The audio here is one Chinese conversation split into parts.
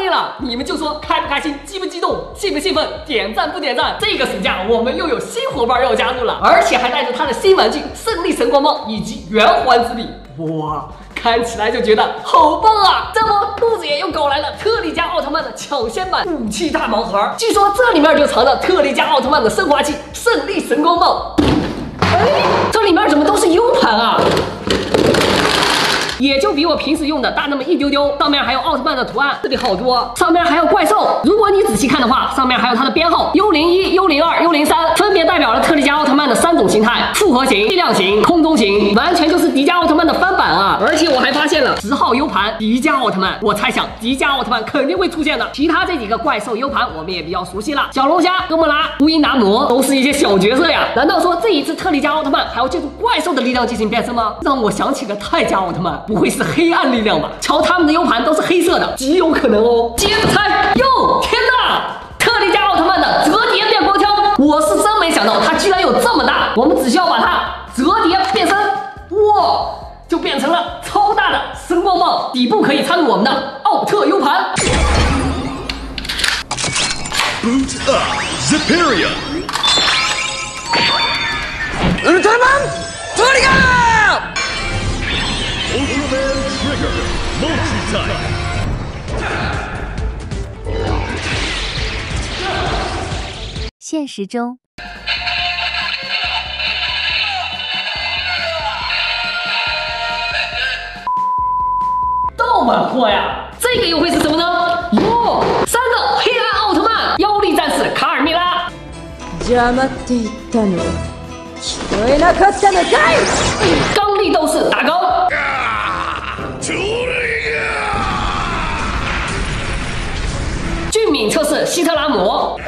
对了，你们就说开不开心，激不激动，兴不兴奋，点赞不点赞？这个暑假我们又有新伙伴要加入了，而且还带着他的新玩具胜利神光帽以及圆环之笔，哇！ 看起来就觉得好棒啊！这不，兔子爷又搞来了特利迦奥特曼的抢先版武器大盲盒，据说这里面就藏着特利迦奥特曼的升华器胜利神光帽。哎，这里面怎么都是 U 盘啊？ 也就比我平时用的大那么一丢丢，上面还有奥特曼的图案，这里好多，上面还有怪兽。如果你仔细看的话，上面还有它的编号 U01、U02、U03，分别代表了特利迦奥特曼的3种形态：复合型、力量型、空中型，完全就是迪迦奥特曼的翻版啊！而且我还发现了10号 U 盘迪迦奥特曼，我猜想迪迦奥特曼肯定会出现的。其他这几个怪兽 U 盘我们也比较熟悉了，小龙虾、哥莫拉、乌因达摩都是一些小角色呀。难道说这一次特利迦奥特曼还要借助怪兽的力量进行变身吗？让我想起了泰迦奥特曼。 不会是黑暗力量吧？瞧他们的 U 盘都是黑色的，极有可能哦。接着猜，哟，天哪！特利迦奥特曼的折叠电光枪，我是真没想到它居然有这么大。我们只需要把它折叠变身，哇，就变成了超大的声光棒，底部可以插入我们的奥特 U 盘。Boot up, Zephyria! Ultraman, Trigger! Ultraman Trigger, Multi-Type. 现实中，盗版货呀！这个又会是什么呢？哟，3个黑暗奥特曼，妖力战士卡尔蜜拉。邪魔って言ったのは聞こえなかったのかい！刚力斗士打高。 俊敏测试希特拉姆。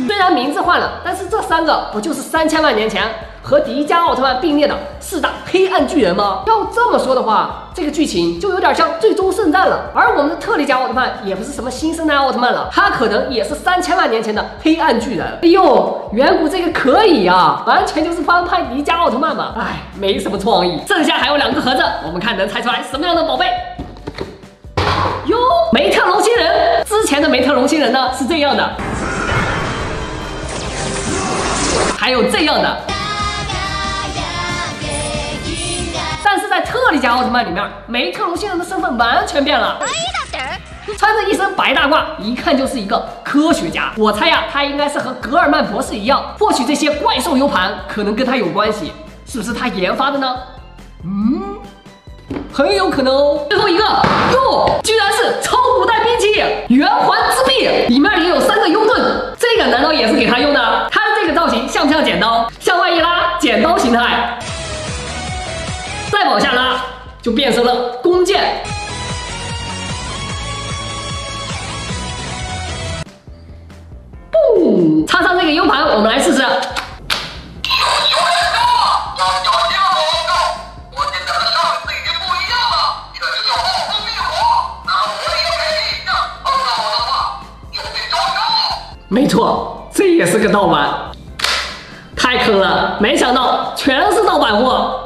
虽然名字换了，但是这3个不就是3000万年前和迪迦奥特曼并列的4大黑暗巨人吗？要这么说的话，这个剧情就有点像最终圣战了。而我们的特利迦奥特曼也不是什么新生代奥特曼了，他可能也是3000万年前的黑暗巨人。哎呦，远古这个可以啊，完全就是翻拍迪迦奥特曼嘛。哎，没什么创意。剩下还有2个盒子，我们看能猜出来什么样的宝贝。 哟，梅特龙星人，之前的梅特龙星人呢是这样的，还有这样的，但是在特利迦奥特曼里面，梅特龙星人的身份完全变了，穿着一身白大褂，一看就是一个科学家。我猜呀，他应该是和格尔曼博士一样，或许这些怪兽 U 盘可能跟他有关系，是不是他研发的呢？很有可能哦。最后一个哟，居然是超古代兵器圆环之臂，里面也有3个 U 盾，这个难道也是给他用的？他的这个造型像不像剪刀？向外一拉，剪刀形态，再往下拉就变成了弓箭。嘣，插上这个 U 盘，我们来试试。 没错，这也是个盗版，太坑了！没想到全是盗版货。